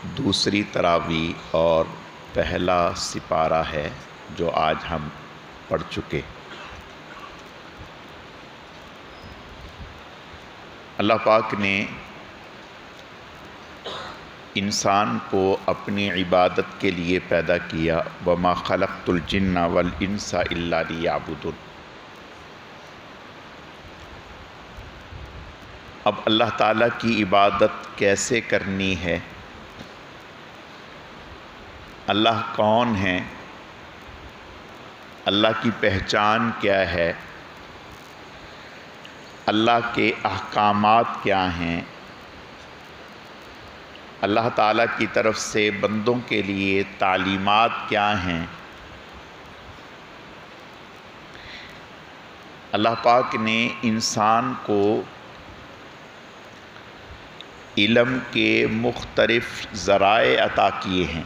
دوسری تراویح اور پہلا سپارہ ہے جو آج ہم پڑھ چکے۔ اللہ پاک نے انسان کو اپنی عبادت کے لیے پیدا کیا، وَمَا خَلَقْتُ الْجِنَّ وَالْإِنسَ إِلَّا لِيَعْبُدُونِ۔ اب اللہ تعالیٰ کی عبادت کیسے کرنی ہے، اللہ کون ہے، اللہ کی پہچان کیا ہے، اللہ کے احکامات کیا ہیں، اللہ تعالیٰ کی طرف سے بندوں کے لیے تعلیمات کیا ہیں، اللہ پاک نے انسان کو علم کے مختلف ذرائع عطا کیے ہیں۔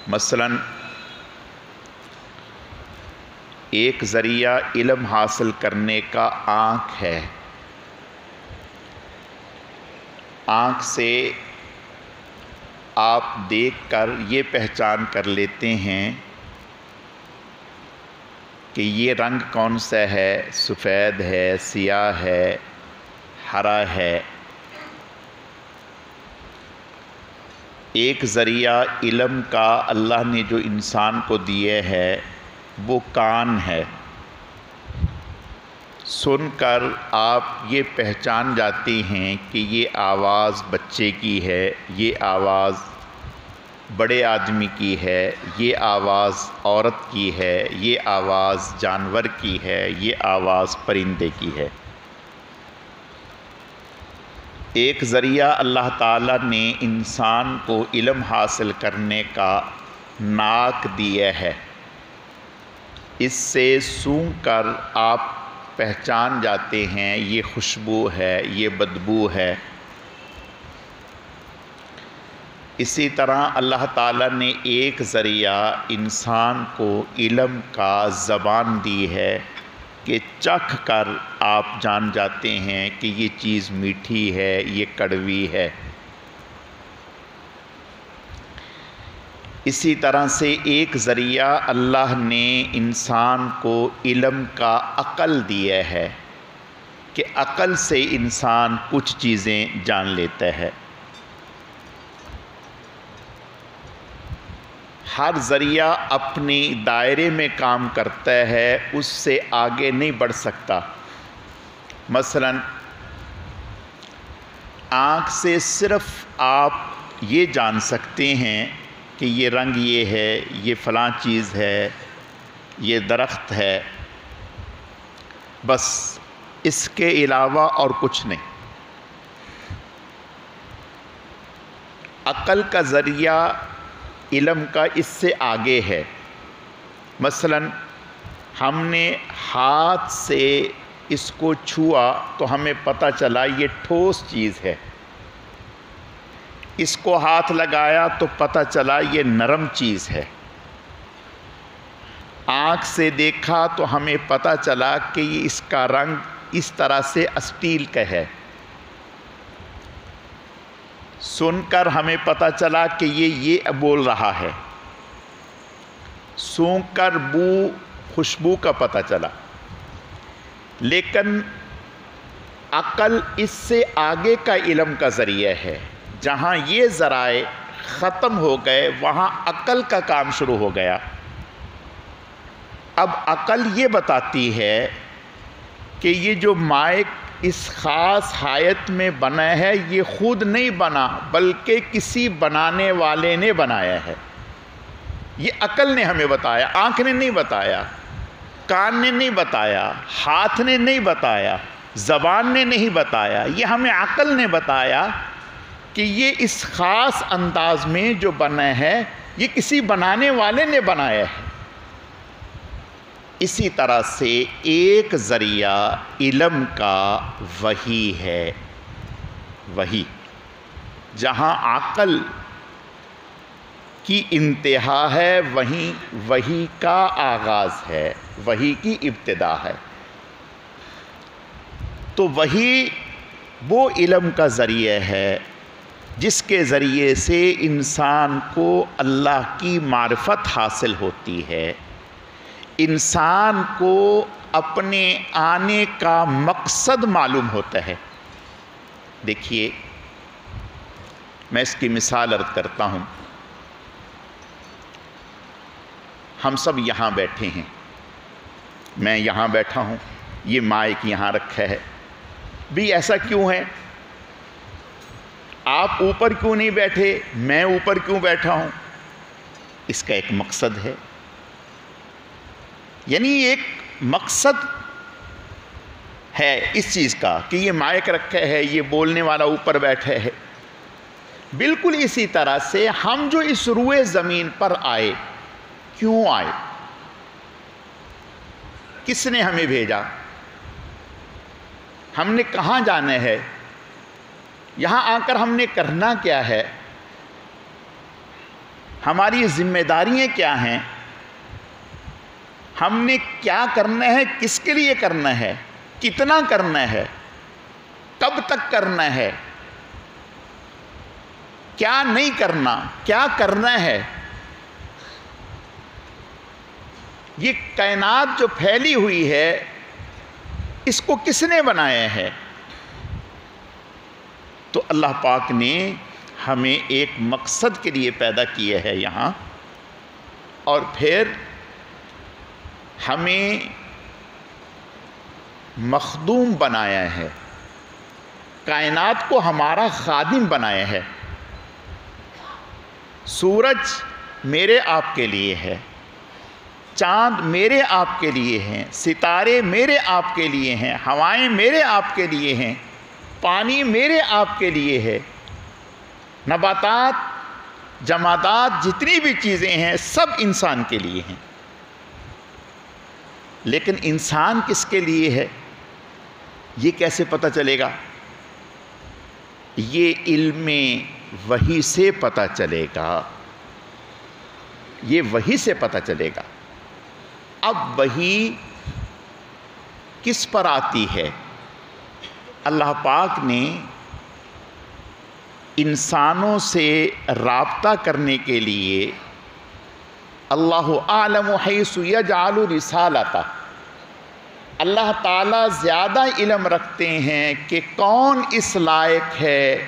مثلا ایک ذریعہ علم حاصل کرنے کا آنکھ ہے۔ آنکھ سے آپ دیکھ کر یہ پہچان کر لیتے ہیں کہ یہ رنگ کون سا ہے، سفید ہے، سیاہ ہے، ہرا ہے۔ ایک ذریعہ علم کا اللہ نے جو انسان کو دیے ہے وہ کان ہے۔ سن کر آپ یہ پہچان جاتے ہیں کہ یہ آواز بچے کی ہے، یہ آواز بڑے آدمی کی ہے، یہ آواز عورت کی ہے، یہ آواز جانور کی ہے، یہ آواز پرندے کی ہے۔ ایک ذریعہ اللہ تعالیٰ نے انسان کو علم حاصل کرنے کا ناک دیا ہے۔ اس سے سونگھ کر آپ پہچان جاتے ہیں یہ خوشبو ہے، یہ بدبو ہے۔ اسی طرح اللہ تعالیٰ نے ایک ذریعہ انسان کو علم کا زبان دی ہے کہ چکھ کر آپ جان جاتے ہیں کہ یہ چیز میٹھی ہے، یہ کڑوی ہے۔ اسی طرح سے ایک ذریعہ اللہ نے انسان کو علم کا عقل دیا ہے کہ عقل سے انسان کچھ چیزیں جان لیتا ہے۔ ہر ذریعہ اپنی دائرے میں کام کرتا ہے، اس سے آگے نہیں بڑھ سکتا۔ مثلا آنکھ سے صرف آپ یہ جان سکتے ہیں کہ یہ رنگ یہ ہے، یہ فلاں چیز ہے، یہ درخت ہے، بس اس کے علاوہ اور کچھ نہیں۔ عقل کا ذریعہ علم کا اس سے آگے ہے۔ مثلا ہم نے ہاتھ سے اس کو چھوا تو ہمیں پتہ چلا یہ ٹھوس چیز ہے، اس کو ہاتھ لگایا تو پتہ چلا یہ نرم چیز ہے۔ آنکھ سے دیکھا تو ہمیں پتہ چلا کہ یہ اس کا رنگ اس طرح سے اسٹیل کا ہے۔ سن کر ہمیں پتہ چلا کہ یہ بول رہا ہے۔ سونگھ کر بو خوشبو کا پتہ چلا۔ لیکن عقل اس سے آگے کا علم کا ذریعہ ہے۔ جہاں یہ ذرائع ختم ہو گئے وہاں عقل کا کام شروع ہو گیا۔ اب عقل یہ بتاتی ہے کہ یہ جو مائک اس خاص حایت میں بنا ہے یہ خود نہیں بنا بلکہ کسی بنانے والے نے بنایا ہے۔ یہ عقل نے ہمیں بتایا، آنکھ نے نہیں بتایا، کان نے نہیں بتایا، ہاتھ نے نہیں بتایا، زبان نے نہیں بتایا، یہ ہمیں عقل نے بتایا کہ یہ اس خاص انداز میں جو بنا ہے یہ کسی بنانے والے نے بنایا ہے۔ اسی طرح سے ایک ذریعہ علم کا وحی ہے۔ وحی جہاں عقل کی انتہا ہے وہیں وحی کا آغاز ہے، وحی کی ابتدا ہے۔ تو وہی وہ علم کا ذریعہ ہے جس کے ذریعے سے انسان کو اللہ کی معرفت حاصل ہوتی ہے، انسان کو اپنے آنے کا مقصد معلوم ہوتا ہے۔ دیکھیے، میں اس کی مثال عرض کرتا ہوں۔ ہم سب یہاں بیٹھے ہیں، میں یہاں بیٹھا ہوں، یہ مائک یہاں رکھا ہے بھی، ایسا کیوں ہے؟ آپ اوپر کیوں نہیں بیٹھے، میں اوپر کیوں بیٹھا ہوں؟ اس کا ایک مقصد ہے، یعنی ایک مقصد ہے اس چیز کا کہ یہ مائک رکھا ہے، یہ بولنے والا اوپر بیٹھا ہے۔ بالکل اسی طرح سے ہم جو اس روئے زمین پر آئے، کیوں آئے؟ کس نے ہمیں بھیجا؟ ہم نے کہاں جانا ہے؟ یہاں آ کر ہم نے کرنا کیا ہے؟ ہماری ذمہ داریاں کیا ہیں؟ ہم نے کیا کرنا ہے؟ کس کے لیے کرنا ہے؟ کتنا کرنا ہے؟ کب تک کرنا ہے؟ کیا نہیں کرنا؟ کیا کرنا ہے؟ یہ کائنات جو پھیلی ہوئی ہے، اس کو کس نے بنایا ہے؟ تو اللہ پاک نے ہمیں ایک مقصد کے لیے پیدا کیا ہے یہاں، اور پھر ہمیں مخدوم بنایا ہے، کائنات کو ہمارا خادم بنایا ہے۔ سورج میرے آپ کے لیے ہے، چاند میرے آپ کے لیے ہیں، ستارے میرے آپ کے لیے ہیں، ہوائیں میرے آپ کے لیے ہیں، پانی میرے آپ کے لیے ہے، نباتات، جمادات، جتنی بھی چیزیں ہیں سب انسان کے لیے ہیں۔ لیکن انسان کس کے لیے ہے، یہ کیسے پتہ چلے گا؟ یہ علم وحی سے پتہ چلے گا، یہ وحی سے پتہ چلے گا۔ اب وحی کس پر آتی ہے؟ اللہ پاک نے انسانوں سے رابطہ کرنے کے لیے اللہ اعلم حیث یجعل رسالتہ، اللہ تعالیٰ زیادہ علم رکھتے ہیں کہ کون اس لائق ہے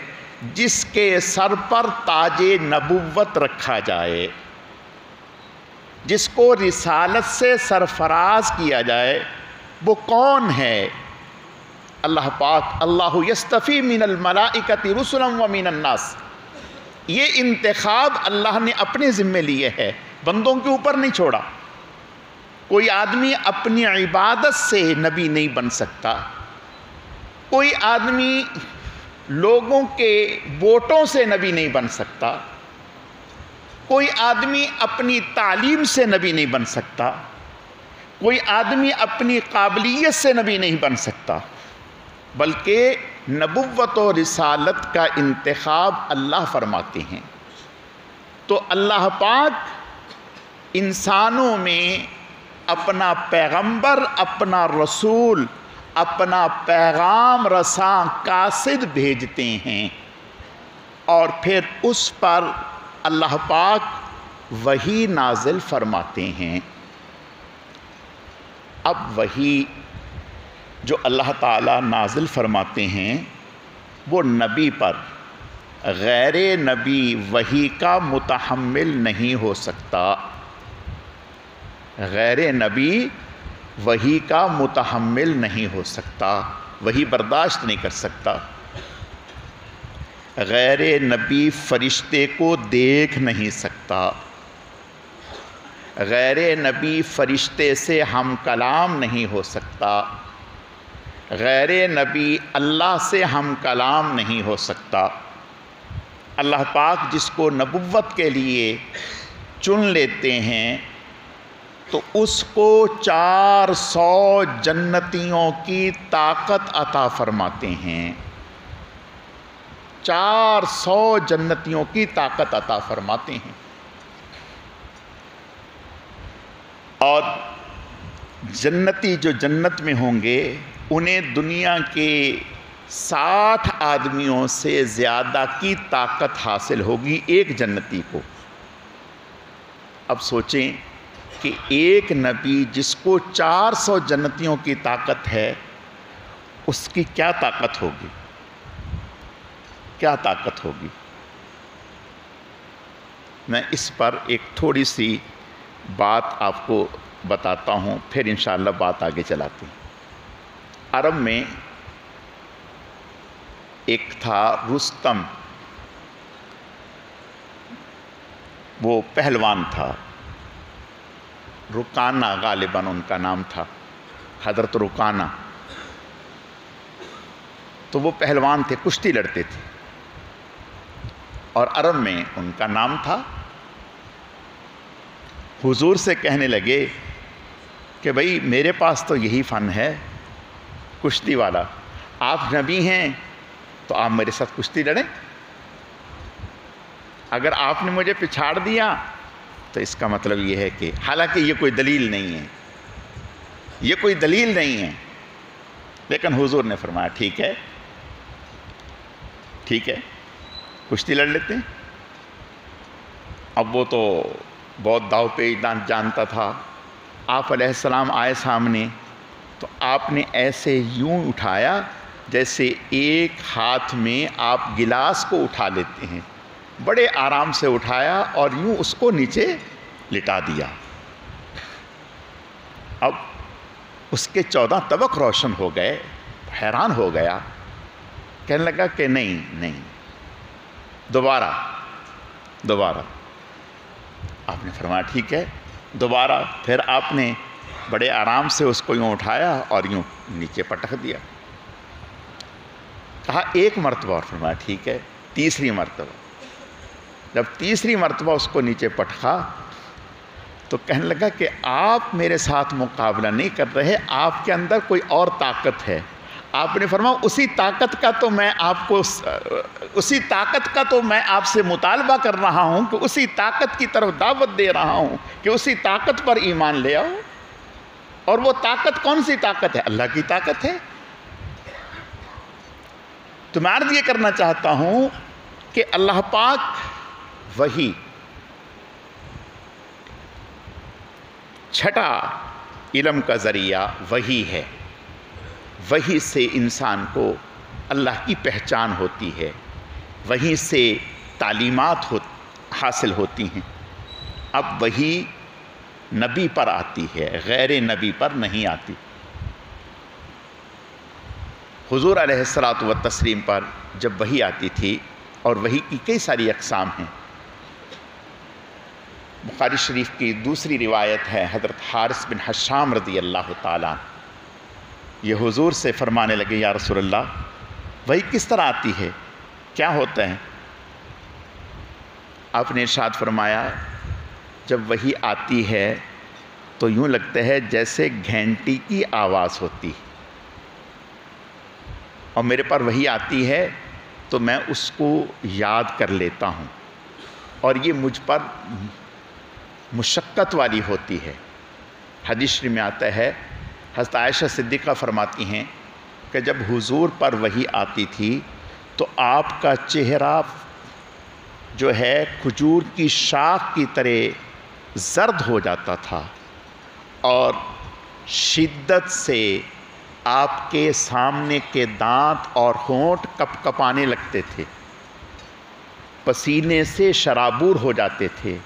جس کے سر پر تاج نبوت رکھا جائے، جس کو رسالت سے سرفراز کیا جائے، وہ کون ہے؟ اللہ پاک اللہ یستفی من الملائکۃ رسلا ومن الناس، یہ انتخاب اللہ نے اپنے ذمہ لیے ہے، بندوں کے اوپر نہیں چھوڑا۔ کوئی آدمی اپنی عبادت سے نبی نہیں بن سکتا، کوئی آدمی لوگوں کے ووٹوں سے نبی نہیں بن سکتا، کوئی آدمی اپنی تعلیم سے نبی نہیں بن سکتا، کوئی آدمی اپنی قابلیت سے نبی نہیں بن سکتا، بلکہ نبوت و رسالت کا انتخاب اللہ فرماتے ہیں۔ تو اللہ پاک انسانوں میں اپنا پیغمبر، اپنا رسول، اپنا پیغام رساں قاصد بھیجتے ہیں، اور پھر اس پر اللہ پاک وحی نازل فرماتے ہیں۔ اب وحی جو اللہ تعالیٰ نازل فرماتے ہیں وہ نبی پر، غیر نبی وحی کا متحمل نہیں ہو سکتا، غیر نبی وحی کا متحمل نہیں ہو سکتا، وحی برداشت نہیں کر سکتا۔ غیر نبی فرشتے کو دیکھ نہیں سکتا، غیر نبی فرشتے سے ہم کلام نہیں ہو سکتا، غیر نبی اللہ سے ہم کلام نہیں ہو سکتا۔ اللہ پاک جس کو نبوت کے لیے چن لیتے ہیں تو اس کو 400 جنتیوں کی طاقت عطا فرماتے ہیں، 400 جنتیوں کی طاقت عطا فرماتے ہیں۔ اور جنتی جو جنت میں ہوں گے انہیں دنیا کے 60 آدمیوں سے زیادہ کی طاقت حاصل ہوگی ایک جنتی کو۔ اب سوچیں کہ ایک نبی جس کو 400 جنتیوں کی طاقت ہے، اس کی کیا طاقت ہوگی؟ کیا طاقت ہوگی؟ میں اس پر ایک تھوڑی سی بات آپ کو بتاتا ہوں، پھر انشاءاللہ بات آگے چلاتے ہیں۔ عرب میں ایک تھا رستم، وہ پہلوان تھا، رکانہ غالباً ان کا نام تھا، حضرت رکانہ۔ تو وہ پہلوان تھے، کشتی لڑتے تھے، اور عرب میں ان کا نام تھا۔ حضور سے کہنے لگے کہ بھئی میرے پاس تو یہی فن ہے کشتی والا، آپ نبی ہیں تو آپ میرے ساتھ کشتی لڑیں، اگر آپ نے مجھے پچھاڑ دیا تو اس کا مطلب یہ ہے کہ، حالانکہ یہ کوئی دلیل نہیں ہے، یہ کوئی دلیل نہیں ہے، لیکن حضور نے فرمایا ٹھیک ہے، ٹھیک ہے، کشتی لڑ لیتے ہیں۔ اب وہ تو بہت داؤ پیچ جانتا تھا۔ آپ علیہ السلام آئے سامنے تو آپ نے ایسے یوں اٹھایا جیسے ایک ہاتھ میں آپ گلاس کو اٹھا لیتے ہیں، بڑے آرام سے اٹھایا اور یوں اس کو نیچے لٹا دیا۔ اب اس کے 14 طبق روشن ہو گئے، حیران ہو گیا، کہنے لگا کہ نہیں، دوبارہ۔ آپ نے فرمایا ٹھیک ہے، دوبارہ۔ پھر آپ نے بڑے آرام سے اس کو یوں اٹھایا اور یوں نیچے پٹک دیا۔ کہا ایک مرتبہ، اور فرمایا ٹھیک ہے، تیسری مرتبہ۔ جب تیسری مرتبہ اس کو نیچے پٹکا تو کہنے لگا کہ آپ میرے ساتھ مقابلہ نہیں کر رہے، آپ کے اندر کوئی اور طاقت ہے۔ آپ نے فرمایا اسی طاقت کا تو میں آپ سے مطالبہ کر رہا ہوں کہ اسی طاقت کی طرف دعوت دے رہا ہوں کہ اسی طاقت پر ایمان لے آؤ۔ اور وہ طاقت کون سی طاقت ہے؟ اللہ کی طاقت ہے۔ تو میں عرض یہ کرنا چاہتا ہوں کہ اللہ پاک وحی، چھٹا علم کا ذریعہ وحی ہے۔ وحی سے انسان کو اللہ کی پہچان ہوتی ہے، وحی سے تعلیمات حاصل ہوتی ہیں۔ اب وحی نبی پر آتی ہے، غیر نبی پر نہیں آتی۔ حضور علیہ الصلاۃ والتسلیم پر جب وحی آتی تھی، اور وحی کی کئی ساری اقسام ہیں۔ بخاری شریف کی دوسری روایت ہے، حضرت حارث بن حشام رضی اللہ تعالیٰ، یہ حضور سے فرمانے لگے یا رسول اللہ وحی کس طرح آتی ہے، کیا ہوتا ہے؟ آپ نے ارشاد فرمایا جب وحی آتی ہے تو یوں لگتا ہے جیسے گھنٹی کی آواز ہوتی، اور میرے پر وحی آتی ہے تو میں اس کو یاد کر لیتا ہوں، اور یہ مجھ پر مشقت والی ہوتی ہے۔ حدیث شریف میں آتا ہے، حضرت عائشہ صدیقہ فرماتی ہیں کہ جب حضور پر وحی آتی تھی تو آپ کا چہرہ جو ہے کھجور کی شاخ کی طرح زرد ہو جاتا تھا، اور شدت سے آپ کے سامنے کے دانت اور ہونٹ کپ کپانے لگتے تھے، پسینے سے شرابور ہو جاتے تھے،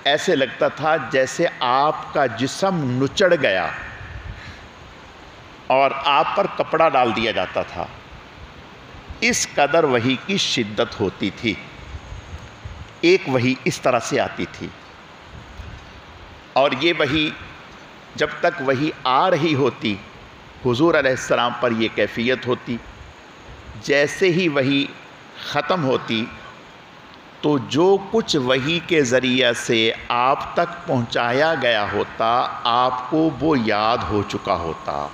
ایسے لگتا تھا جیسے آپ کا جسم نچڑ گیا اور آپ پر کپڑا ڈال دیا جاتا تھا۔ اس قدر وحی کی شدت ہوتی تھی۔ ایک وحی اس طرح سے آتی تھی، اور یہ وحی جب تک وحی آ رہی ہوتی حضور علیہ السلام پر یہ کیفیت ہوتی، جیسے ہی وحی ختم ہوتی تو جو کچھ وحی کے ذریعہ سے آپ تک پہنچایا گیا ہوتا آپ کو وہ یاد ہو چکا ہوتا۔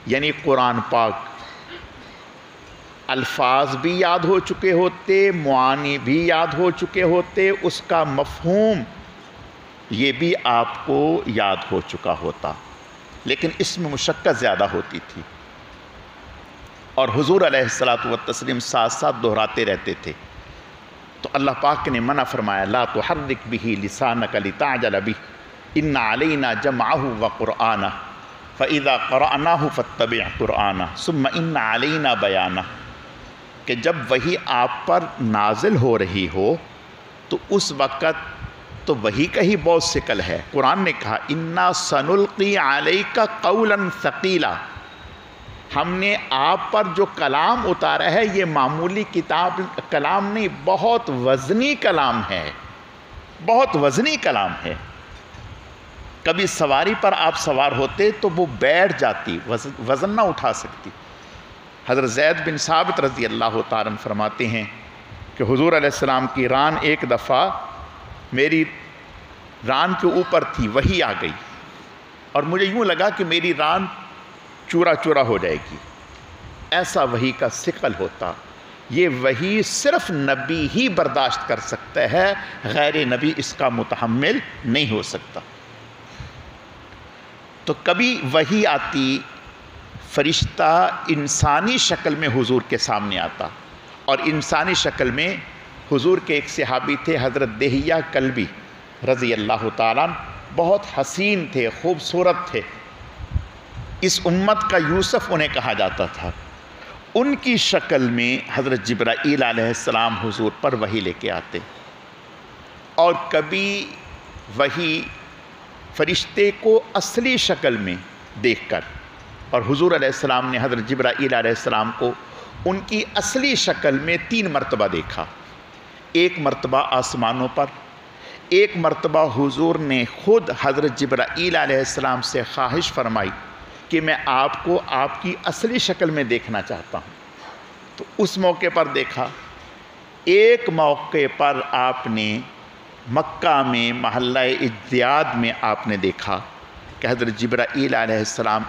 یعنی قرآن پاک الفاظ بھی یاد ہو چکے ہوتے، معانی بھی یاد ہو چکے ہوتے، اس کا مفہوم یہ بھی آپ کو یاد ہو چکا ہوتا۔ لیکن اس میں مشقت زیادہ ہوتی تھی، اور حضور علیہ الصلاۃ والتسلیم ساتھ ساتھ دہراتے رہتے تھے، تو اللہ پاک نے منع فرمایا لا تحرک به لسانک لتعجل به ان علینا جمعہ وقرآنہ فاذا قرأناہ فاتبع قرآنہ ثم ان علینا بیانہ، کہ جب وحی آپ پر نازل ہو رہی ہو تو اس وقت تو وحی کا ہی بہت ثقل ہے۔ قرآن نے کہا انا سنلقی علیک قولا ثقیلا، ہم نے آپ پر جو کلام اتارا ہے یہ معمولی کلام نہیں، بہت وزنی کلام ہے، بہت وزنی کلام ہے۔ کبھی سواری پر آپ سوار ہوتے تو وہ بیٹھ جاتی، وزن نہ اٹھا سکتی۔ حضرت زید بن ثابت رضی اللہ تعالیٰ عنہ فرماتے ہیں کہ حضور علیہ السلام کی ران ایک دفعہ میری ران کے اوپر تھی، وحی آ گئی اور مجھے یوں لگا کہ میری ران چورا چورا ہو جائے گی، ایسا وحی کا ثقل ہوتا۔ یہ وحی صرف نبی ہی برداشت کر سکتا ہے، غیر نبی اس کا متحمل نہیں ہو سکتا۔ تو کبھی وحی آتی، فرشتہ انسانی شکل میں حضور کے سامنے آتا، اور انسانی شکل میں حضور کے ایک صحابی تھے حضرت دہیہ کلبی رضی اللہ تعالیٰ، بہت حسین تھے، خوبصورت تھے، اس امت کا یوسف انہیں کہا جاتا تھا۔ ان کی شکل میں حضرت جبرائیل علیہ السلام حضور پر وحی لے کے آتے، اور کبھی وحی فرشتے کو اصلی شکل میں دیکھ کر، اور حضور علیہ السلام نے حضرت جبرائیل علیہ السلام کو ان کی اصلی شکل میں 3 مرتبہ دیکھا۔ ایک مرتبہ آسمانوں پر، ایک مرتبہ حضور نے خود حضرت جبرائیل علیہ السلام سے خواہش فرمائی کہ میں آپ کو آپ کی اصلی شکل میں دیکھنا چاہتا ہوں، تو اس موقع پر دیکھا۔ ایک موقع پر آپ نے مکہ میں محلہ اجتیاد میں آپ نے دیکھا کہ حضرت جبرائیل علیہ السلام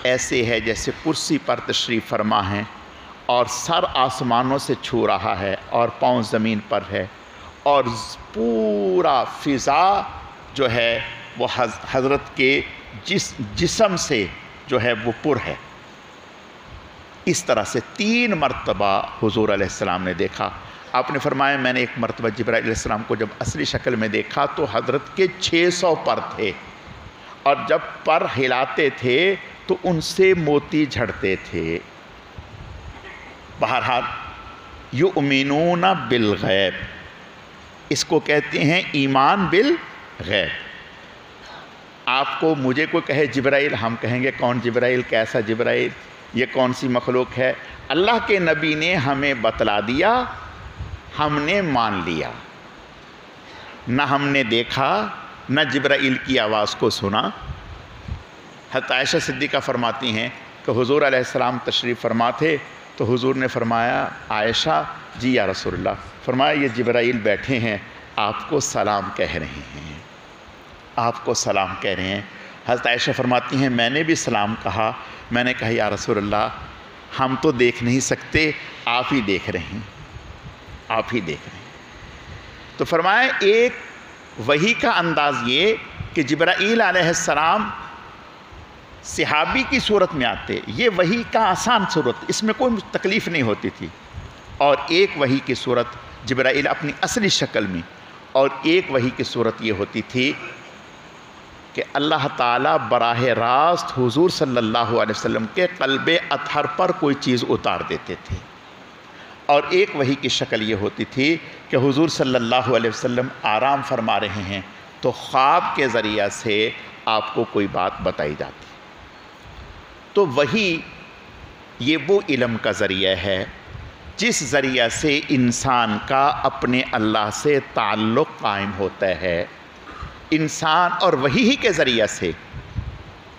ایسے ہے جیسے کرسی پر تشریف فرما ہیں، اور سر آسمانوں سے چھو رہا ہے اور پاؤں زمین پر ہے، اور پورا فضا جو ہے وہ حضرت کے جسم سے جو ہے وہ پر ہے۔ اس طرح سے 3 مرتبہ حضور علیہ السلام نے دیکھا۔ آپ نے فرمایا میں نے ایک مرتبہ جبرائیل علیہ السلام کو جب اصلی شکل میں دیکھا تو حضرت کے 600 پر تھے، اور جب پر ہلاتے تھے تو ان سے موتی جھڑتے تھے۔ بہرحال یؤمنون بالغیب، اس کو کہتے ہیں ایمان بالغیب۔ آپ کو مجھے کوئی کہے جبرائیل، ہم کہیں گے کون جبرائیل، کیسا جبرائیل، یہ کون سی مخلوق ہے؟ اللہ کے نبی نے ہمیں بتلا دیا، ہم نے مان لیا، نہ ہم نے دیکھا نہ جبرائیل کی آواز کو سنا۔ حضرت عائشہ صدیقہ فرماتی ہیں کہ حضور علیہ السلام تشریف فرما تھے تو حضور نے فرمایا عائشہ جی یا رسول اللہ، فرمایا یہ جبرائیل بیٹھے ہیں، آپ کو سلام کہہ رہے ہیں، آپ کو سلام کہہ رہے ہیں۔ حضرت عائشہ فرماتی ہیں میں نے بھی سلام کہا، میں نے کہا یا رسول اللہ ہم تو دیکھ نہیں سکتے، آپ ہی دیکھ رہے ہیں، آپ ہی دیکھ رہے ہیں۔ تو فرمایا ایک وحی کا انداز یہ کہ جبرائیل علیہ السلام صحابی کی صورت میں آتے، یہ وحی کا آسان صورت، اس میں کوئی تکلیف نہیں ہوتی تھی، اور ایک وحی کی صورت جبرائیل اپنی اصلی شکل میں، اور ایک وحی کی صورت یہ ہوتی تھی کہ اللہ تعالیٰ براہ راست حضور صلی اللہ علیہ وسلم کے قلب اطہر پر کوئی چیز اتار دیتے تھے، اور ایک وحی کی شکل یہ ہوتی تھی کہ حضور صلی اللہ علیہ وسلم آرام فرما رہے ہیں تو خواب کے ذریعہ سے آپ کو کوئی بات بتائی جاتی۔ تو وحی یہ وہ علم کا ذریعہ ہے جس ذریعہ سے انسان کا اپنے اللہ سے تعلق قائم ہوتا ہے۔ انسان اور وحی ہی کے ذریعہ سے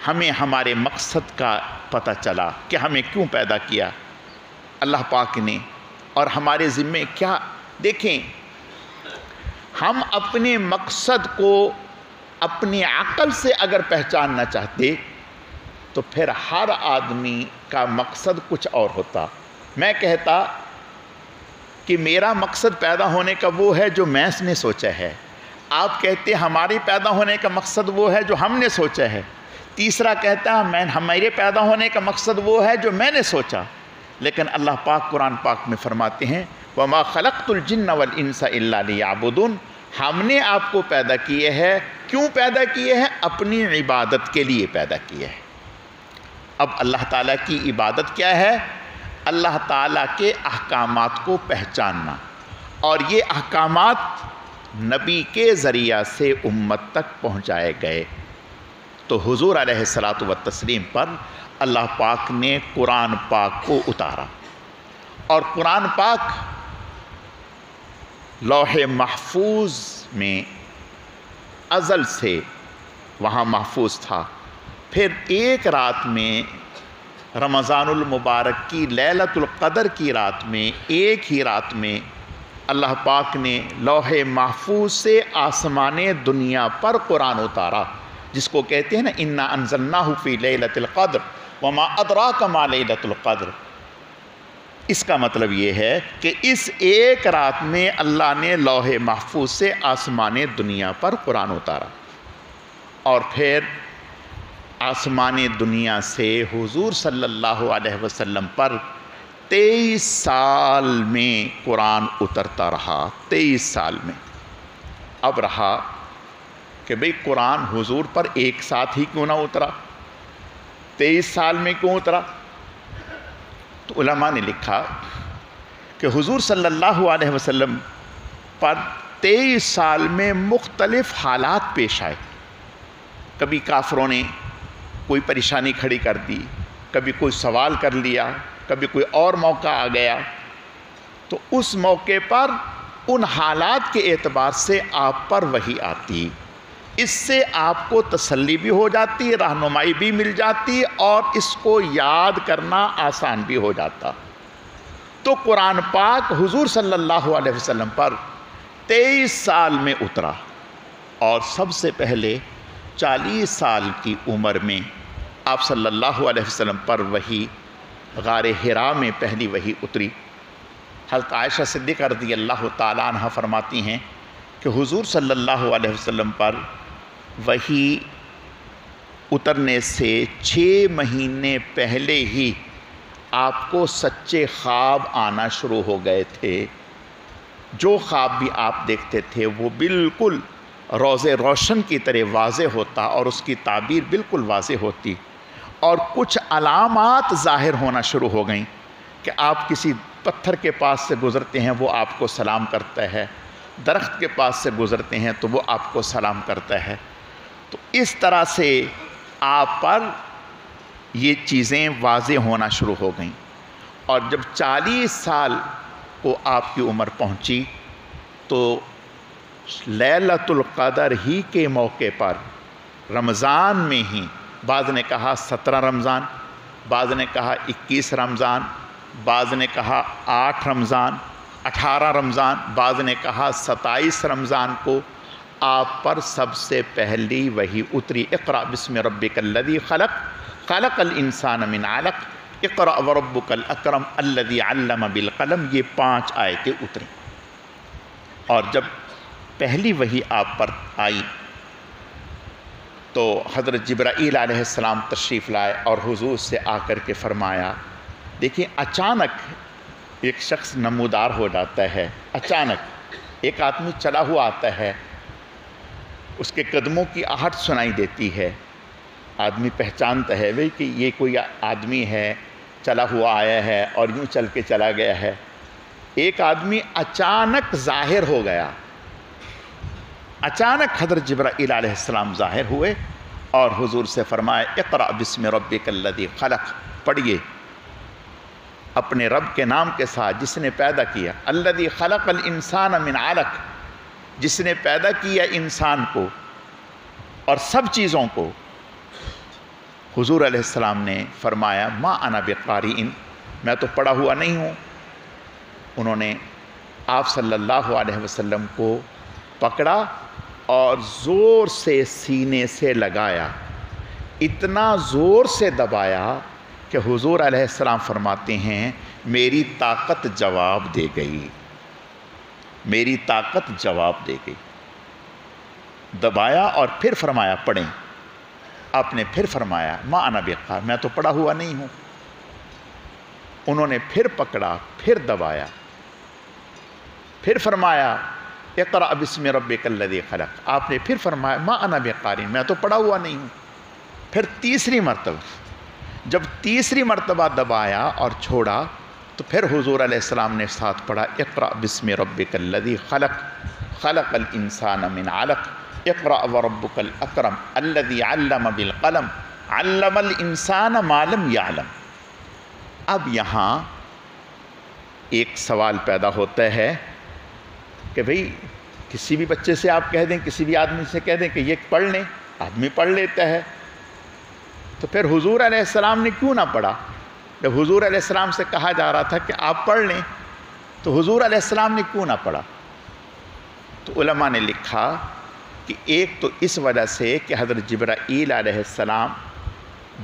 ہمیں ہمارے مقصد کا پتہ چلا کہ ہمیں کیوں پیدا کیا اللہ پاک نے، اور ہمارے ذمے کیا۔ دیکھیں ہم اپنے مقصد کو اپنی عقل سے اگر پہچاننا چاہتے تو پھر ہر آدمی کا مقصد کچھ اور ہوتا۔ میں کہتا کہ میرا مقصد پیدا ہونے کا وہ ہے جو میں نے سوچا ہے، آپ کہتے ہماری پیدا ہونے کا مقصد وہ ہے جو ہم نے سوچا ہے۔ تیسرا کہتا ہے ہمارے پیدا ہونے کا مقصد وہ ہے جو میں نے سوچا، لیکن اللہ پاک قرآن پاک میں فرماتے ہیں وَمَا خَلَقْتُ الْجِنَّ وَالْإِنسَ إِلَّا لِيَعْبُدُونَ، ہم نے آپ کو پیدا کیے ہے، کیوں پیدا کیے ہیں؟ اپنی عبادت کے لیے پیدا کیے ہیں۔ اب اللہ تعالیٰ کی عبادت کیا ہے؟ اللہ تعالیٰ کے احکامات کو پہچاننا، اور یہ احکامات نبی کے ذریعہ سے امت تک پہنچائے گئے۔ تو حضور علیہ الصلاۃ والتسلیم پر اللہ پاک نے قرآن پاک کو اتارا، اور قرآن پاک لوح محفوظ میں ازل سے وہاں محفوظ تھا۔ پھر ایک رات میں رمضان المبارک کی لیلۃ القدر کی رات میں، ایک ہی رات میں اللہ پاک نے لوح محفوظ سے آسمان دنیا پر قرآن اتارا، جس کو کہتے ہیں نا انا انزلناہ فی لیلۃ القدر وما ادراک ما لیلۃ القدر۔ اس کا مطلب یہ ہے کہ اس ایک رات میں اللہ نے لوح محفوظ سے آسمان دنیا پر قرآن اتارا، اور پھر آسمان دنیا سے حضور صلی اللہ علیہ وسلم پر 23 سال میں قرآن اترتا رہا۔ 23 سال میں اب رہا کہ بھئی قرآن حضور پر ایک ساتھ ہی کیوں نہ اترا، 23 سال میں کیوں اترا؟ تو علماء نے لکھا کہ حضور صلی اللہ علیہ وسلم پر 23 سال میں مختلف حالات پیش آئے۔ کبھی کافروں نے کوئی پریشانی کھڑی کر دی، کبھی کوئی سوال کر لیا، کبھی کوئی اور موقع آ گیا، تو اس موقع پر ان حالات کے اعتبار سے آپ پر وحی آتی، اس سے آپ کو تسلی بھی ہو جاتی، رہنمائی بھی مل جاتی، اور اس کو یاد کرنا آسان بھی ہو جاتا۔ تو قرآن پاک حضور صلی اللہ علیہ وسلم پر 23 سال میں اترا، اور سب سے پہلے 40 سال کی عمر میں آپ صلی اللہ علیہ وسلم پر وحی غار حرا میں پہلی وحی اتری۔ حضرت عائشہ صدیقہ رضی اللہ تعالیٰ عنہ فرماتی ہیں کہ حضور صلی اللہ علیہ وسلم پر وحی اترنے سے 6 مہینے پہلے ہی آپ کو سچے خواب آنا شروع ہو گئے تھے۔ جو خواب بھی آپ دیکھتے تھے وہ بالکل روز روشن کی طرح واضح ہوتا، اور اس کی تعبیر بالکل واضح ہوتی، اور کچھ علامات ظاہر ہونا شروع ہو گئیں کہ آپ کسی پتھر کے پاس سے گزرتے ہیں وہ آپ کو سلام کرتا ہے، درخت کے پاس سے گزرتے ہیں تو وہ آپ کو سلام کرتا ہے۔ تو اس طرح سے آپ پر یہ چیزیں واضح ہونا شروع ہو گئیں، اور جب 40 سال کو آپ کی عمر پہنچی تو لیلۃ القدر ہی کے موقع پر رمضان میں ہی، بعض نے کہا 17 رمضان، بعض نے کہا 21 رمضان، بعض نے کہا 8 رمضان، 18 رمضان، بعض نے کہا 27 رمضان کو آپ پر سب سے پہلی وحی اتری۔ اقرأ بسم ربک الذی خلق خلق الانسان من علق اقرأ وربک الاکرم الذی علم بالقلم، یہ 5 آیتیں اتری۔ اور جب پہلی وحی آپ پر آئی تو حضرت جبرائیل علیہ السلام تشریف لائے، اور حضور سے آ کر کے فرمایا، دیکھیں اچانک ایک شخص نمودار ہو جاتا ہے، اچانک ایک آدمی چلا ہوا آتا ہے، اس کے قدموں کی آہٹ سنائی دیتی ہے، آدمی پہچانتا ہے بھئی کہ یہ کوئی آدمی ہے، چلا ہوا آیا ہے اور یوں چل کے چلا گیا ہے۔ ایک آدمی اچانک ظاہر ہو گیا، اچانک حضرت جبرائیل علیہ السلام ظاہر ہوئے اور حضور سے فرمائے اقرأ بسم ربک الذی خلق، پڑھیے اپنے رب کے نام کے ساتھ جس نے پیدا کیا، الذی خلق الانسان من علق، جس نے پیدا کیا انسان کو اور سب چیزوں کو۔ حضور علیہ السلام نے فرمایا ما انا بقارئ، میں تو پڑھا ہوا نہیں ہوں۔ انہوں نے آپ صلی اللہ علیہ وسلم کو پکڑا اور زور سے سینے سے لگایا، اتنا زور سے دبایا کہ حضور علیہ السلام فرماتے ہیں میری طاقت جواب دے گئی، میری طاقت جواب دے گئی۔ دبایا اور پھر فرمایا پڑھیں، آپ نے پھر فرمایا ما انا بقاری، میں تو پڑا ہوا نہیں ہوں۔ انہوں نے پھر پکڑا، پھر دبایا، پھر فرمایا اقرأ بسم ربک الذی خلق، آپ نے پھر فرمایا ما انا بقاری، میں تو پڑا ہوا نہیں ہوں۔ پھر تیسری مرتبہ، جب تیسری مرتبہ دبایا اور چھوڑا تو پھر حضور علیہ السلام نے ساتھ پڑھا اقرأ بسم ربک الذی خلق خلق الانسان من علق اقرأ وربک الاکرم الذی علم بالقلم علم الانسان ما لم یعلم۔ اب یہاں ایک سوال پیدا ہوتا ہے کہ بھئی کسی بھی بچے سے آپ کہہ دیں، کسی بھی آدمی سے کہہ دیں کہ یہ پڑھ لیں، آدمی پڑھ لیتا ہے، تو پھر حضور علیہ السلام نے کیوں نہ پڑھا؟ جب حضور علیہ السلام سے کہا جا رہا تھا کہ آپ پڑھ لیں تو حضور علیہ السلام نے کیوں نہ پڑھا؟ تو علماء نے لکھا کہ ایک تو اس وجہ سے کہ حضرت جبرائیل علیہ السلام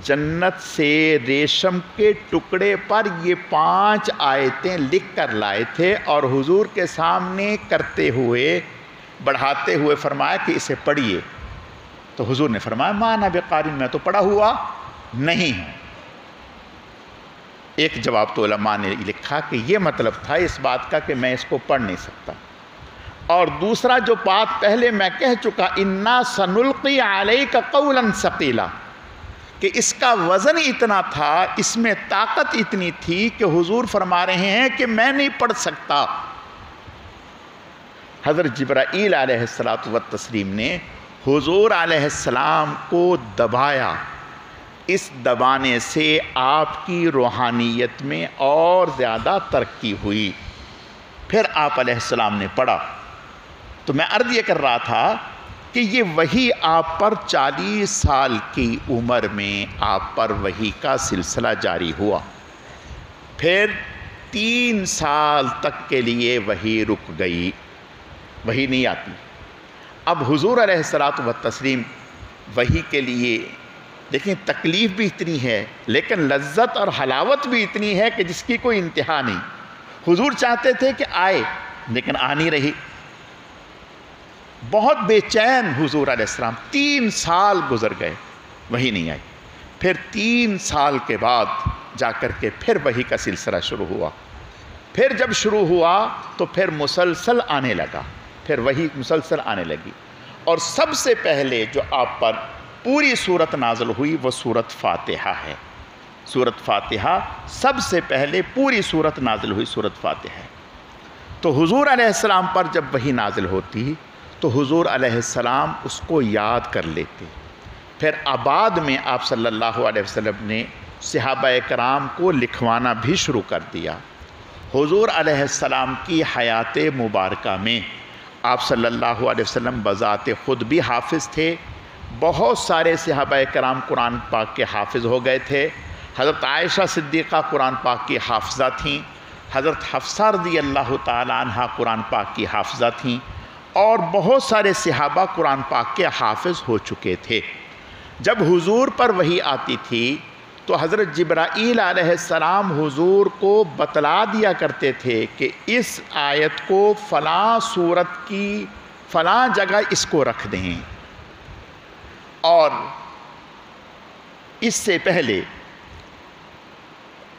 جنت سے ریشم کے ٹکڑے پر یہ 5 آیتیں لکھ کر لائے تھے اور حضور کے سامنے کرتے ہوئے بڑھاتے ہوئے فرمایا کہ اسے پڑھیے، تو حضور نے فرمایا ما انا بقاری، میں تو پڑھا ہوا نہیں ہوں۔ ایک جواب تو علماء نے لکھا کہ یہ مطلب تھا اس بات کا کہ میں اس کو پڑھ نہیں سکتا، اور دوسرا جو بات پہلے میں کہہ چکا انا سنلقی علیک قولا ثقیلا، کہ اس کا وزن اتنا تھا، اس میں طاقت اتنی تھی کہ حضور فرما رہے ہیں کہ میں نہیں پڑھ سکتا۔ حضرت جبرائیل علیہ السلام نے حضور علیہ السلام کو دبایا، اس دبانے سے آپ کی روحانیت میں اور زیادہ ترقی ہوئی۔ پھر آپ علیہ السلام نے پڑھا۔ تو میں عرض یہ کر رہا تھا کہ یہ وحی آپ پر 40 سال کی عمر میں آپ پر وحی کا سلسلہ جاری ہوا، پھر 3 سال تک کے لیے وحی رک گئی، وحی نہیں آتی۔ اب حضور علیہ السلام وحی کے لیے دیکھیں تکلیف بھی اتنی ہے لیکن لذت اور حلاوت بھی اتنی ہے کہ جس کی کوئی انتہا نہیں۔ حضور چاہتے تھے کہ آئے لیکن آ نہیں رہی، بہت بے چین حضور علیہ السلام، 3 سال گزر گئے وحی نہیں آئی۔ پھر 3 سال کے بعد جا کر کے پھر وحی کا سلسلہ شروع ہوا، پھر جب شروع ہوا تو پھر مسلسل آنے لگا، پھر وحی مسلسل آنے لگی، اور سب سے پہلے جو آپ پر پوری سورت نازل ہوئی وہ سورت فاتحہ ہے۔ سورت فاتحہ سب سے پہلے پوری سورت نازل ہوئی، سورت فاتحہ ہے۔ تو حضور علیہ السلام پر جب وحی نازل ہوتی تو حضور علیہ السلام اس کو یاد کر لیتے، پھر بعد میں آپ صلی اللہ علیہ وسلم نے صحابہ کرام کو لکھوانا بھی شروع کر دیا۔ حضور علیہ السلام کی حیات مبارکہ میں آپ صلی اللہ علیہ وسلم بذات خود بھی حافظ تھے، بہت سارے صحابہ کرام قرآن پاک کے حافظ ہو گئے تھے۔ حضرت عائشہ صدیقہ قرآن پاک کی حافظہ تھیں، حضرت حفصہ رضی اللہ تعالیٰ عنہ قرآن پاک کی حافظہ تھیں، اور بہت سارے صحابہ قرآن پاک کے حافظ ہو چکے تھے۔ جب حضور پر وحی آتی تھی تو حضرت جبرائیل علیہ السلام حضور کو بتلا دیا کرتے تھے کہ اس آیت کو فلاں سورت کی فلاں جگہ اس کو رکھ دیں، اور اس سے پہلے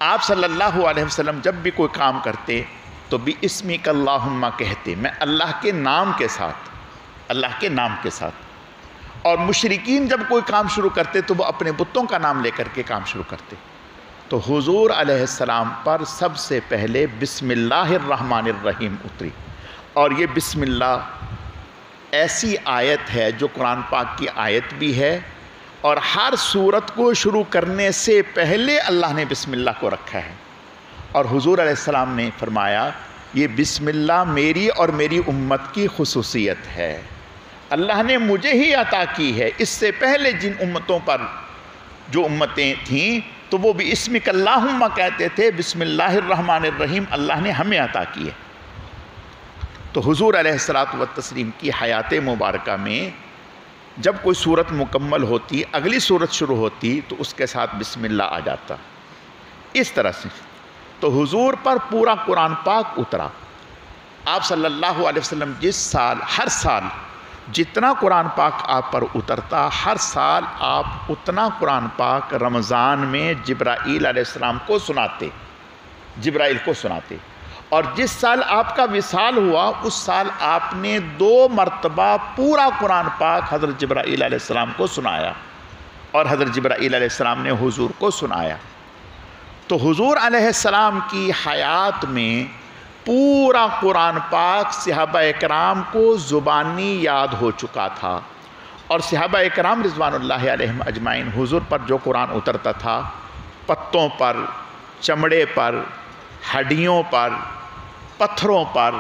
آپ صلی اللہ علیہ وسلم جب بھی کوئی کام کرتے تو بِاسْمِكَ اللہم کہتے، میں اللہ کے نام کے ساتھ، اللہ کے نام کے ساتھ۔ اور مشرکین جب کوئی کام شروع کرتے تو وہ اپنے بتوں کا نام لے کر کے کام شروع کرتے۔ تو حضور علیہ السلام پر سب سے پہلے بسم اللہ الرحمن الرحیم اتری، اور یہ بسم اللہ ایسی آیت ہے جو قرآن پاک کی آیت بھی ہے، اور ہر سورت کو شروع کرنے سے پہلے اللہ نے بسم اللہ کو رکھا ہے۔ اور حضور علیہ السلام نے فرمایا یہ بسم اللہ میری اور میری امت کی خصوصیت ہے، اللہ نے مجھے ہی عطا کی ہے، اس سے پہلے جن امتوں پر جو امتیں تھیں تو وہ بِاسْمِكَ اللہم کہتے تھے، بسم اللہ الرحمن الرحیم اللہ نے ہمیں عطا کی ہے۔ تو حضور علیہ السلام کی حیات مبارکہ میں جب کوئی صورت مکمل ہوتی، اگلی صورت شروع ہوتی تو اس کے ساتھ بسم اللہ آ جاتا، اس طرح سے۔ تو حضور پر پورا قرآن پاک اترا۔ آپ صلی اللہ علیہ وسلم جس سال، ہر سال جتنا قرآن پاک آپ پر اترتا ہر سال آپ اتنا قرآن پاک رمضان میں جبرائیل علیہ السلام کو سناتے، جبرائیل کو سناتے، اور جس سال آپ کا وصال ہوا اس سال آپ نے 2 مرتبہ پورا قرآن پاک حضرت جبرائیل علیہ السلام کو سنایا، اور حضرت جبرائیل علیہ السلام نے حضور کو سنایا۔ تو حضور علیہ السلام کی حیات میں پورا قرآن پاک صحابہ اکرام کو زبانی یاد ہو چکا تھا، اور صحابہ اکرام رضوان اللہ علیہم اجمعین حضور پر جو قرآن اترتا تھا پتوں پر، چمڑے پر، ہڈیوں پر، پتھروں پر،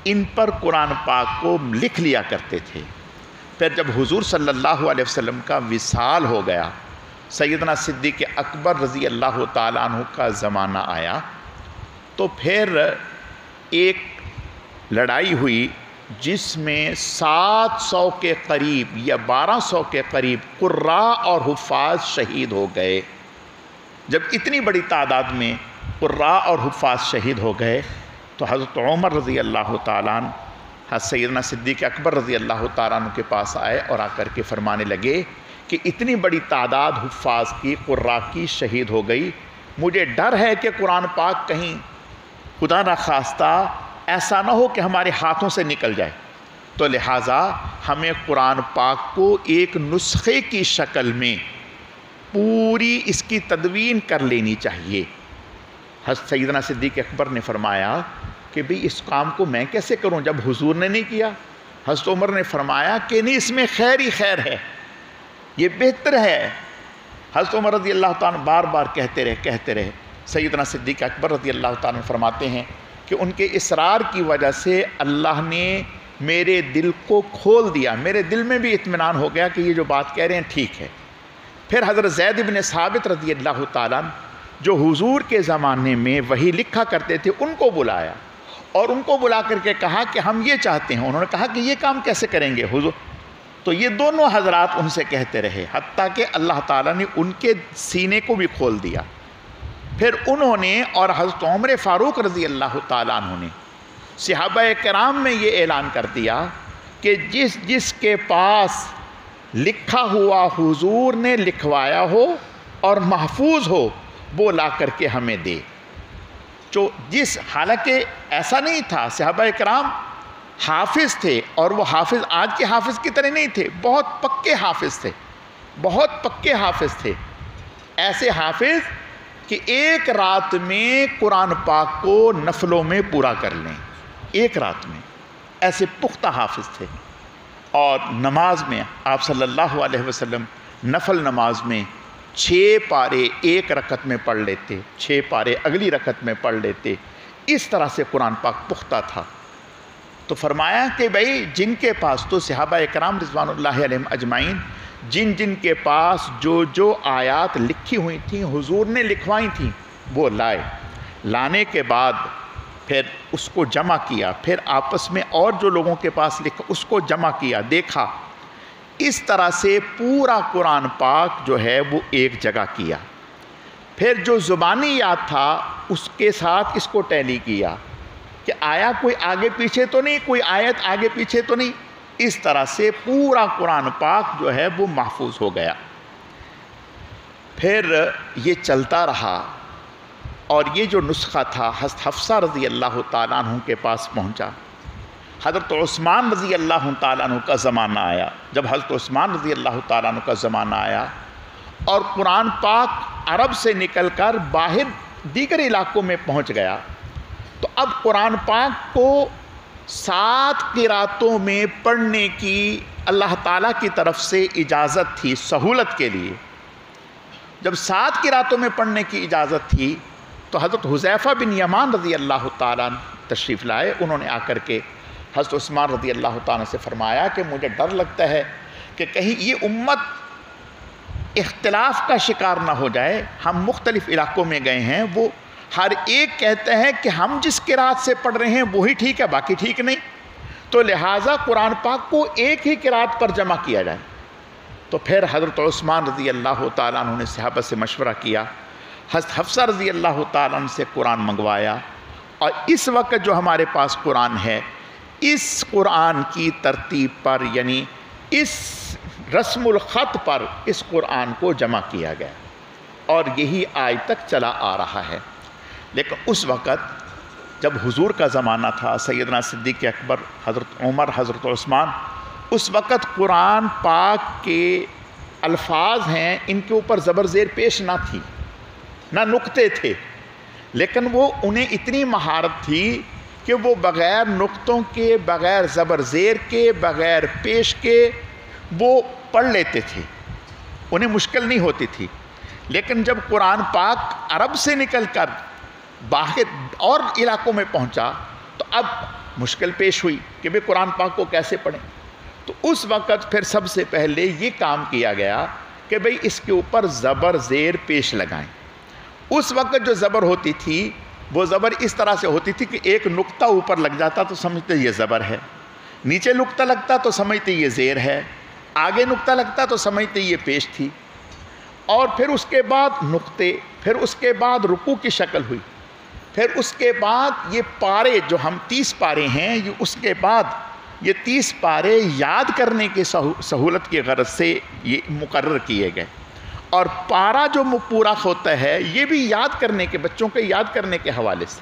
ان پر قرآن پاک کو لکھ لیا کرتے تھے۔ پھر جب حضور صلی اللہ علیہ وسلم کا وصال ہو گیا، سیدنا صدیق اکبر رضی اللہ تعالیٰ عنہ کا زمانہ آیا، تو پھر ایک لڑائی ہوئی جس میں 700 کے قریب یا 1200 کے قریب قراء اور حفاظ شہید ہو گئے۔ جب اتنی بڑی تعداد میں قراء اور حفاظ شہید ہو گئے تو حضرت عمر رضی اللہ تعالیٰ عنہ حضرت سیدنا صدیق اکبر رضی اللہ تعالیٰ عنہ کے پاس آئے اور آ کر کے فرمانے لگے کہ اتنی بڑی تعداد حفاظ کی، قراء کی شہید ہو گئی، مجھے ڈر ہے کہ قرآن پاک کہیں خدا نخواستہ ایسا نہ ہو کہ ہمارے ہاتھوں سے نکل جائے، تو لہٰذا ہمیں قرآن پاک کو ایک نسخے کی شکل میں پوری اس کی تدوین کر لینی چاہیے۔ حضرت سیدنا صدیق اکبر نے فرمایا کہ بھئی اس کام کو میں کیسے کروں جب حضور نے نہیں کیا؟ حضرت عمر نے فرمایا کہ نہیں، اس میں خیر ہی خیر ہے، یہ بہتر ہے۔ حضرت عمر رضی اللہ تعالیٰ بار بار کہتے رہے۔ سیدنا صدیق اکبر رضی اللہ تعالیٰ فرماتے ہیں کہ ان کے اصرار کی وجہ سے اللہ نے میرے دل کو کھول دیا، میرے دل میں بھی اطمینان ہو گیا کہ یہ جو بات کہہ رہے ہیں ٹھیک ہے۔ پھر حضرت زید بن ثابت رضی اللہ تعالیٰ جو حضور کے زمانے میں وحی لکھا کرتے تھے ان کو بلایا، اور ان کو بلا کر کے کہا کہ ہم یہ چاہتے ہیں۔ انہوں نے کہا کہ یہ کام کیسے کریں گے حضور؟ تو یہ دونوں حضرات ان سے کہتے رہے، حتیٰ کہ اللہ تعالیٰ نے ان کے سینے کو بھی کھول دیا۔ پھر انہوں نے اور حضرت عمر فاروق رضی اللہ تعالیٰ عنہ نے صحابہ کرام میں یہ اعلان کر دیا کہ جس کے پاس لکھا ہوا حضور نے لکھوایا ہو اور محفوظ ہو وہ لا کر کے ہمیں دے۔ حالانکہ ایسا نہیں تھا، صحابہ کرام حافظ تھے، اور وہ حافظ آج کے حافظ کی طرح نہیں تھے، بہت پکے حافظ تھے، بہت پکے حافظ تھے، ایسے حافظ کہ ایک رات میں قرآن پاک کو نفلوں میں پورا کر لیں، ایک رات میں، ایسے پختہ حافظ تھے۔ اور نماز میں آپ صلی اللہ علیہ وسلم نفل نماز میں 6 پارے ایک رکعت میں پڑھ لیتے، 6 پارے اگلی رکعت میں پڑھ لیتے، اس طرح سے قرآن پاک پختہ تھا۔ تو فرمایا کہ بھئی جن کے پاس، تو صحابہ اکرام رضوان اللہ علیہم اجمعین جن کے پاس جو آیات لکھی ہوئی تھیں حضور نے لکھوائی تھیں وہ لائے، لانے کے بعد پھر اس کو جمع کیا، پھر آپس میں اور جو لوگوں کے پاس لکھا اس کو جمع کیا، دیکھا، اس طرح سے پورا قرآن پاک جو ہے وہ ایک جگہ کیا۔ پھر جو زبانی یاد تھا اس کے ساتھ اس کو ٹیلی کیا کہ آیا کوئی آگے پیچھے تو نہیں، کوئی آیت آگے پیچھے تو نہیں، اس طرح سے پورا قرآن پاک جو ہے وہ محفوظ ہو گیا۔ پھر یہ چلتا رہا، اور یہ جو نسخہ تھا حضرت حفصہ رضی اللہ تعالیٰ عنہ کے پاس پہنچا۔ حضرت عثمان رضی اللہ تعالیٰ عنہ کا زمانہ آیا، جب حضرت عثمان رضی اللہ تعالیٰ عنہ کا زمانہ آیا اور قرآن پاک عرب سے نکل کر باہر دیگر علاقوں میں پہنچ گیا، تو اب قرآن پاک کو 7 قراتوں میں پڑھنے کی اللہ تعالیٰ کی طرف سے اجازت تھی، سہولت کے لیے۔ جب 7 قراتوں میں پڑھنے کی اجازت تھی تو حضرت حذیفہ بن یمان رضی اللہ تعالیٰ تشریف لائے۔ انہوں نے آ کر کے حضرت عثمان رضی اللہ تعالیٰ سے فرمایا کہ مجھے ڈر لگتا ہے کہ کہیں یہ امت اختلاف کا شکار نہ ہو جائے، ہم مختلف علاقوں میں گئے ہیں، وہ ہر ایک کہتے ہیں کہ ہم جس قرات سے پڑھ رہے ہیں وہی ٹھیک ہے، باقی ٹھیک نہیں، تو لہٰذا قرآن پاک کو ایک ہی قرات پر جمع کیا جائے۔ تو پھر حضرت عثمان رضی اللہ تعالیٰ عنہ نے صحابہ سے مشورہ کیا، حضرت حفصہ رضی اللہ تعالیٰ عنہ سے قرآن منگوایا، اور اس وقت جو ہمارے پاس قرآن ہے اس قرآن کی ترتیب پر، یعنی اس رسم الخط پر اس قرآن کو جمع کیا گیا اور یہی آج تک چلا آ رہا ہے۔ لیکن اس وقت جب حضور کا زمانہ تھا، سیدنا صدیق اکبر، حضرت عمر، حضرت عثمان، اس وقت قرآن پاک کے الفاظ ہیں ان کے اوپر زبر زیر پیش نہ تھی، نہ نقطے تھے، لیکن وہ انہیں اتنی مہارت تھی کہ وہ بغیر نقطوں کے، بغیر زبر زیر کے، بغیر پیش کے وہ پڑھ لیتے تھے، انہیں مشکل نہیں ہوتی تھی۔ لیکن جب قرآن پاک عرب سے نکل کر باہر اور علاقوں میں پہنچا تو اب مشکل پیش ہوئی کہ بھئی قرآن پاک کو کیسے پڑھیں۔ تو اس وقت پھر سب سے پہلے یہ کام کیا گیا کہ بھئی اس کے اوپر زبر زیر پیش لگائیں۔ اس وقت جو زبر ہوتی تھی وہ زبر اس طرح سے ہوتی تھی کہ ایک نقطہ اوپر لگ جاتا تو سمجھتے یہ زبر ہے، نیچے نقطہ لگتا تو سمجھتے یہ زیر ہے، آگے نقطہ لگتا تو سمجھتے یہ پیش تھی، اور پھر اس کے بعد نقطے، پھر اس کے بعد رکوع کی شکل ہوئی، پھر اس کے بعد یہ پارے جو ہم 30 پارے ہیں، یہ اس کے بعد یہ 30 پارے یاد کرنے کی سہولت کی غرض سے یہ مقرر کیے گئے، اور پارا جو پورا ہوتا ہے یہ بھی یاد کرنے کے، بچوں کے یاد کرنے کے حوالے سے۔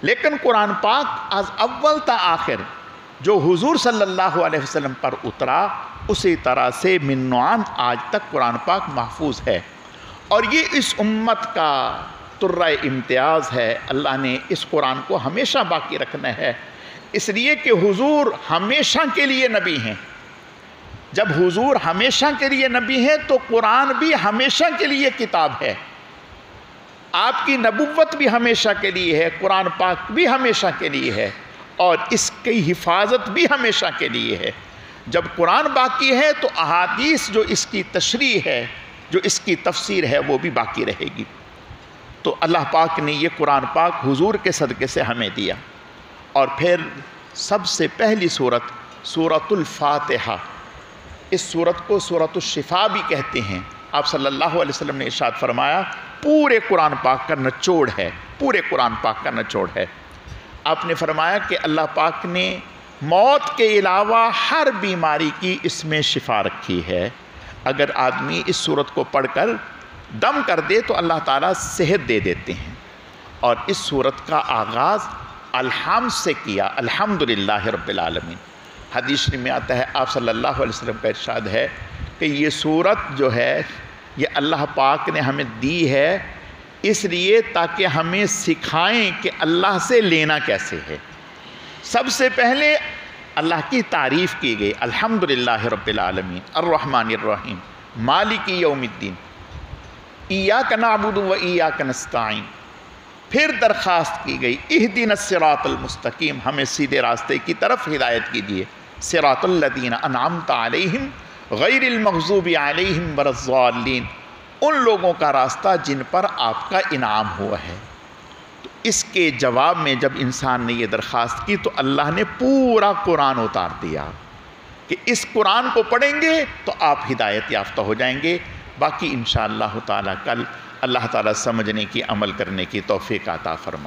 لیکن قرآن پاک از اول تا آخر جو حضور صلی اللہ علیہ وسلم پر اترا اسی طرح سے من نوعان آج تک قرآن پاک محفوظ ہے، اور یہ اس امت کا ترہ امتیاز ہے۔ اللہ نے اس قرآن کو ہمیشہ باقی رکھنا ہے، اس لیے کہ حضور ہمیشہ کے لیے نبی ہیں۔ جب حضور ہمیشہ کے لیے نبی ہیں تو قرآن بھی ہمیشہ کے لیے کتاب ہے، آپ کی نبوت بھی ہمیشہ کے لیے ہے، قرآن پاک بھی ہمیشہ کے لیے ہے، اور اس کی حفاظت بھی ہمیشہ کے لیے ہے۔ جب قرآن باقی ہے تو احادیث جو اس کی تشریح ہے، جو اس کی تفسیر ہے، وہ بھی باقی رہے گی۔ تو اللہ پاک نے یہ قرآن پاک حضور کے صدقے سے ہمیں دیا۔ اور پھر سب سے پہلی سورت سورۃ الفاتحہ، اس سورت کو سورۃ الشفاء بھی کہتے ہیں۔ آپ صلی اللہ علیہ وسلم نے ارشاد فرمایا پورے قرآن پاک کا نچوڑ ہے، پورے قرآن پاک کا نچوڑ ہے۔ آپ نے فرمایا کہ اللہ پاک نے موت کے علاوہ ہر بیماری کی اس میں شفا رکھی ہے۔ اگر آدمی اس سورت کو پڑھ کر دم کر دے تو اللہ تعالیٰ صحت دے دیتے ہیں۔ اور اس سورت کا آغاز الحمد سے کیا، الحمدللہ رب العالمین۔ حدیث میں آتا ہے، آپ صلی اللہ علیہ وسلم کا ارشاد ہے کہ یہ سورت جو ہے یہ اللہ پاک نے ہمیں دی ہے اس لیے تاکہ ہمیں سکھائیں کہ اللہ سے لینا کیسے ہے۔ سب سے پہلے اللہ کی تعریف کی گئی، الحمدللہ رب العالمین الرحمن الرحیم مالک یوم الدین ایاک نعبد و ایاک نستعین۔ پھر درخواست کی گئی اہدنا الصراط المستقیم، ہمیں سیدھے راستے کی طرف ہدایت کیجیے، صراط الذین انعمت علیہم غیر المغضوب علیہم ولا الضالین، ان لوگوں کا راستہ جن پر آپ کا انعام ہوا ہے۔ تو اس کے جواب میں جب انسان نے یہ درخواست کی تو اللہ نے پورا قرآن اتار دیا کہ اس قرآن کو پڑھیں گے تو آپ ہدایت یافتہ ہو جائیں گے۔ باقی انشاءاللہ تعالیٰ کل اللہ تعالیٰ سمجھنے کی، عمل کرنے کی توفیق عطا فرمائے۔